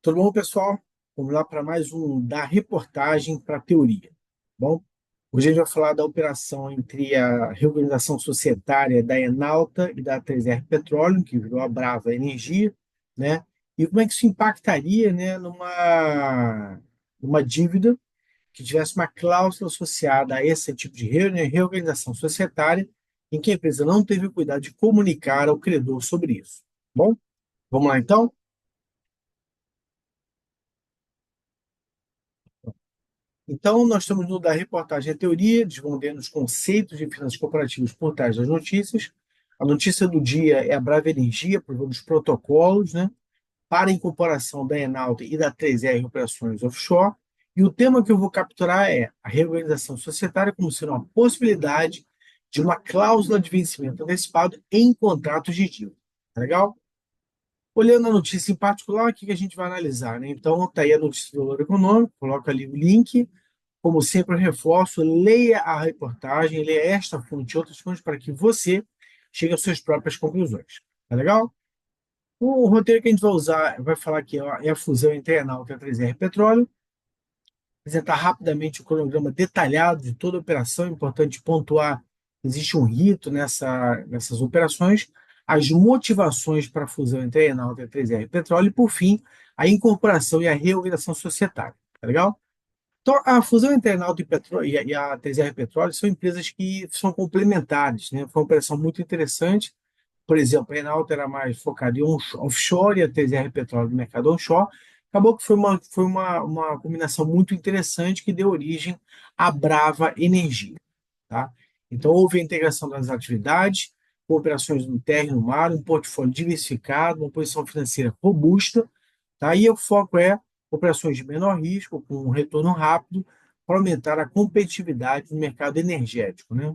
Tudo bom, pessoal? Vamos lá para mais um da reportagem para a teoria. Bom, hoje a gente vai falar da operação entre a reorganização societária da Enalta e da 3R Petróleo, que virou a Brava Energia, né? E como é que isso impactaria, né, numa dívida que tivesse uma cláusula associada a esse tipo de reorganização societária, em que a empresa não teve o cuidado de comunicar ao credor sobre isso. Bom, vamos lá então? Então, nós estamos no da reportagem à teoria, desenvolvendo os conceitos de finanças corporativas por trás das notícias. A notícia do dia é a Brava Energia, aprovando os protocolos, né, para a incorporação da Enalta e da 3R Operações Offshore. E o tema que eu vou capturar é a reorganização societária como sendo uma possibilidade de uma cláusula de vencimento antecipado em contratos de dívida. Tá legal? Olhando a notícia em particular, o que a gente vai analisar, né? Então, está aí a notícia do valor econômico, coloca ali o link. Como sempre, eu reforço, leia a reportagem, leia esta fonte e outras fontes para que você chegue às suas próprias conclusões. Tá legal? O roteiro que a gente vai usar vai falar que é a fusão entre a Enel e a 3R Petróleo, apresentar rapidamente o cronograma detalhado de toda a operação. É importante pontuar, existe um rito nessas operações, as motivações para a fusão entre a Enel e a 3R Petróleo e, por fim, a incorporação e a reorganização societária. Tá legal? Então, a fusão entre a Enalta e a 3R Petróleo são empresas que são complementares, né? Foi uma operação muito interessante. Por exemplo, a Enalta era mais focada em offshore e a 3R Petróleo no mercado onshore. Acabou que foi uma combinação muito interessante que deu origem à Brava Energia. Tá? Então, houve a integração das atividades, com operações no terra e no mar, um portfólio diversificado, uma posição financeira robusta. Tá? E o foco é operações de menor risco, com um retorno rápido, para aumentar a competitividade no mercado energético. Né?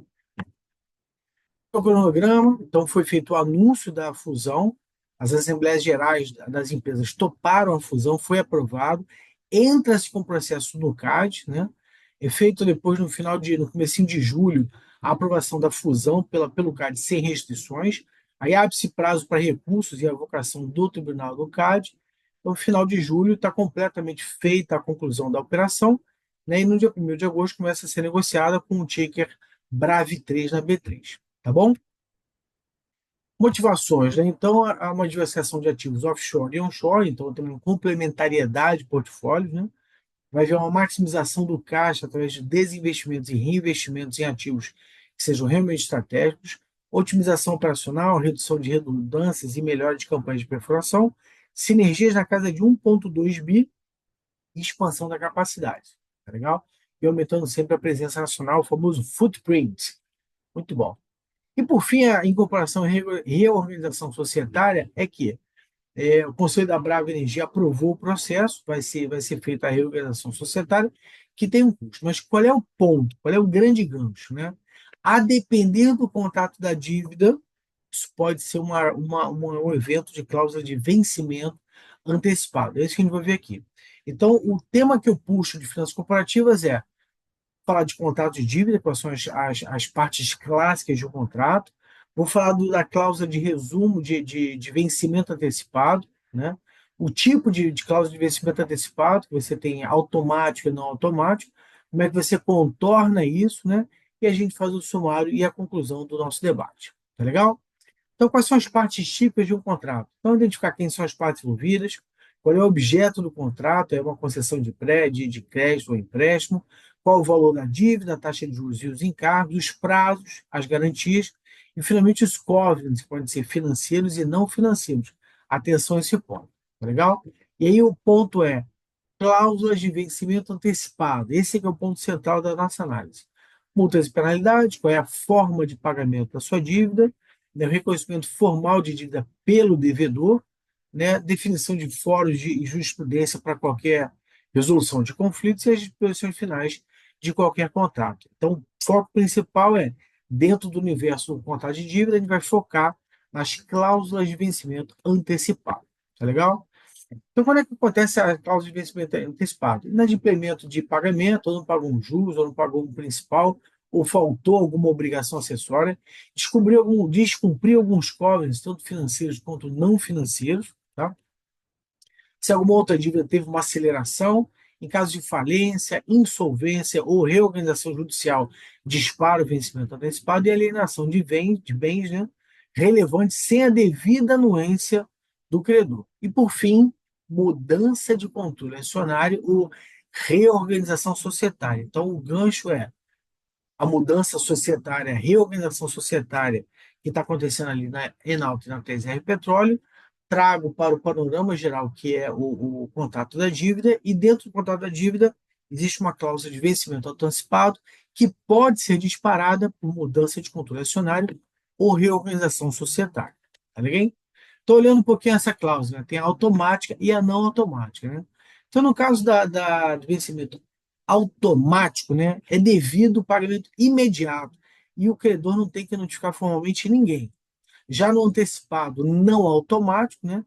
O cronograma, então, foi feito o anúncio da fusão, as assembleias gerais das empresas toparam a fusão, foi aprovado, entra-se com o processo no CAD, né? É feito depois, no comecinho de julho, a aprovação da fusão pelo CAD sem restrições, aí abre-se prazo para recursos e avocação do tribunal do CAD. Então, no final de julho está completamente feita a conclusão da operação, né? E no dia 1º de agosto começa a ser negociada com o ticker BRAV3 na B3. Tá bom? Motivações, né? Então, há uma diversificação de ativos offshore e onshore, então tem uma complementariedade de portfólios, né? Vai haver uma maximização do caixa através de desinvestimentos e reinvestimentos em ativos que sejam realmente estratégicos, otimização operacional, redução de redundâncias e melhora de campanhas de perfuração, sinergias na casa de 1,2 bi e expansão da capacidade. Tá legal? E aumentando sempre a presença nacional, o famoso footprint. Muito bom. E, por fim, a incorporação e reorganização societária é que o Conselho da Brava Energia aprovou o processo, vai ser feita a reorganização societária, que tem um custo. Mas qual é o ponto? Qual é o grande gancho? Né? A depender do contrato da dívida, isso pode ser um evento de cláusula de vencimento antecipado. É isso que a gente vai ver aqui. Então, o tema que eu puxo de finanças corporativas é falar de contrato de dívida, quais são as partes clássicas de um contrato. Vou falar da cláusula de resumo de vencimento antecipado, né? O tipo de cláusula de vencimento antecipado, que você tem automático e não automático, como é que você contorna isso, né? E a gente faz o sumário e a conclusão do nosso debate. Tá legal? Então, quais são as partes típicas de um contrato? Então, identificar quem são as partes envolvidas, qual é o objeto do contrato, é uma concessão de crédito ou empréstimo, qual o valor da dívida, a taxa de juros e os encargos, os prazos, as garantias, e, finalmente, os covenants, que podem ser financeiros e não financeiros. Atenção a esse ponto, tá legal? E aí o ponto é cláusulas de vencimento antecipado. Esse é que é o ponto central da nossa análise. Multas e penalidades, qual é a forma de pagamento da sua dívida, né, o reconhecimento formal de dívida pelo devedor, né, definição de fóruns de jurisprudência para qualquer resolução de conflitos e as disposições finais de qualquer contrato. Então, o foco principal é, dentro do universo do contrato de dívida, a gente vai focar nas cláusulas de vencimento antecipado. Tá legal? Então, quando é que acontece a cláusula de vencimento antecipado? Inadimplemento de pagamento, ou não pagou um juros, ou não pagou um principal, ou faltou alguma obrigação acessória, descumprir alguns covenants, tanto financeiros quanto não financeiros, tá? Se alguma outra dívida teve uma aceleração, em caso de falência, insolvência ou reorganização judicial, dispara o vencimento antecipado e alienação de bens, né, relevantes sem a devida anuência do credor. E, por fim, mudança de controle acionário ou reorganização societária. Então, o gancho é a mudança societária, a reorganização societária que está acontecendo ali na Enalta e na 3R Petróleo, trago para o panorama geral, que é o contrato da dívida, e dentro do contrato da dívida existe uma cláusula de vencimento antecipado que pode ser disparada por mudança de controle acionário ou reorganização societária. Tá legal? Estou olhando um pouquinho essa cláusula, né? Tem a automática e a não automática, né? Então, no caso do vencimento automático, né, é devido o pagamento imediato e o credor não tem que notificar formalmente ninguém. Já no antecipado não automático, né,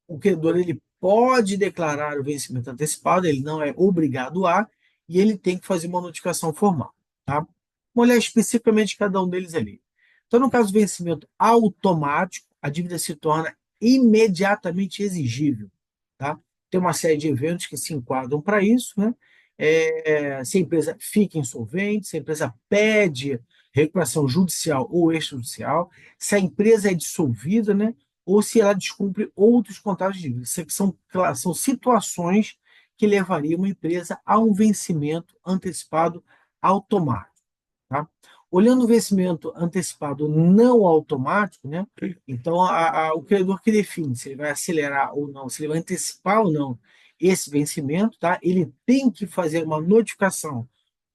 o credor ele pode declarar o vencimento antecipado, ele não é obrigado a, e ele tem que fazer uma notificação formal. Tá? Vamos olhar especificamente cada um deles ali. Então, no caso do vencimento automático, a dívida se torna imediatamente exigível. Tá? Tem uma série de eventos que se enquadram para isso, né? Se a empresa fica insolvente, se a empresa pede recuperação judicial ou extrajudicial, se a empresa é dissolvida, né? Ou se ela descumpre outros contratos de dívida. Isso aqui são situações que levariam uma empresa a um vencimento antecipado automático. Tá? Olhando o vencimento antecipado não automático, né? Então o credor que define se ele vai acelerar ou não, se ele vai antecipar ou não esse vencimento, tá? Ele tem que fazer uma notificação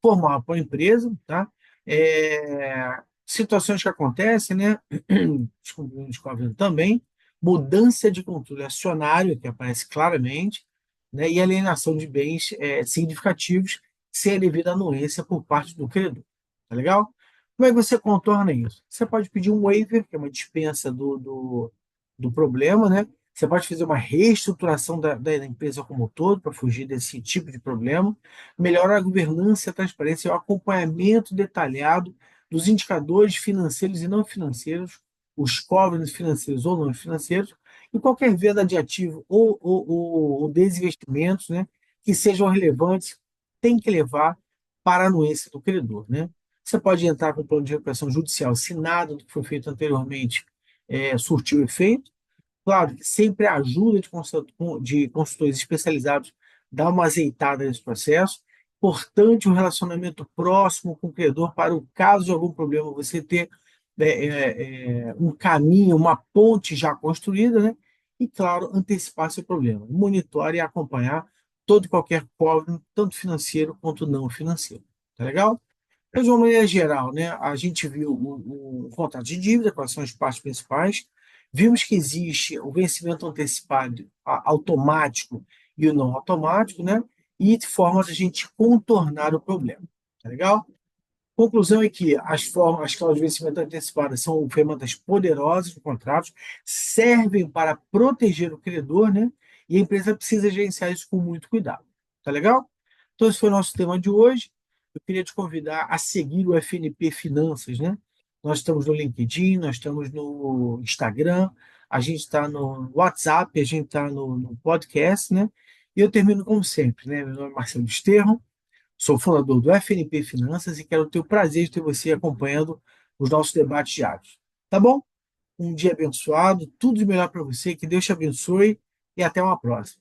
formal para a empresa, tá? Situações que acontecem, né? Descobrindo também, mudança de controle acionário, que aparece claramente, né? E alienação de bens significativos sem a devida anuência por parte do credor. Tá legal? Como é que você contorna isso? Você pode pedir um waiver, que é uma dispensa do problema, né? Você pode fazer uma reestruturação da empresa como um todo para fugir desse tipo de problema. Melhorar a governança, a transparência e o acompanhamento detalhado dos indicadores financeiros e não financeiros, os covenants financeiros ou não financeiros, e qualquer venda de ativo ou desinvestimentos, né, que sejam relevantes, tem que levar para a anuência do credor, né? Você pode entrar com o plano de recuperação judicial se nada do que foi feito anteriormente surtiu efeito. Claro que sempre a ajuda de consultores especializados dá uma azeitada nesse processo. Importante um relacionamento próximo com o credor para o caso de algum problema você ter um caminho, uma ponte já construída, né? E, claro, antecipar seu problema. Monitore e acompanhar todo e qualquer problema, tanto financeiro quanto não financeiro. Tá legal? Mas, de uma maneira geral, né, a gente viu o contrato de dívida, quais são as partes principais, vimos que existe o vencimento antecipado automático e o não automático, né, e formas de a gente contornar o problema. Tá legal? Conclusão é que as cláusulas de vencimento antecipado são ferramentas poderosas do contrato, servem para proteger o credor, né, e a empresa precisa gerenciar isso com muito cuidado. Tá legal? Então, esse foi o nosso tema de hoje. Eu queria te convidar a seguir o FNP Finanças, né? Nós estamos no LinkedIn, nós estamos no Instagram, a gente está no WhatsApp, a gente está no podcast, né? E eu termino como sempre, né? Meu nome é Marcelo Desterro, sou fundador do FNP Finanças e quero ter o prazer de ter você acompanhando os nossos debates diários. Tá bom? Um dia abençoado, tudo de melhor para você, que Deus te abençoe e até uma próxima.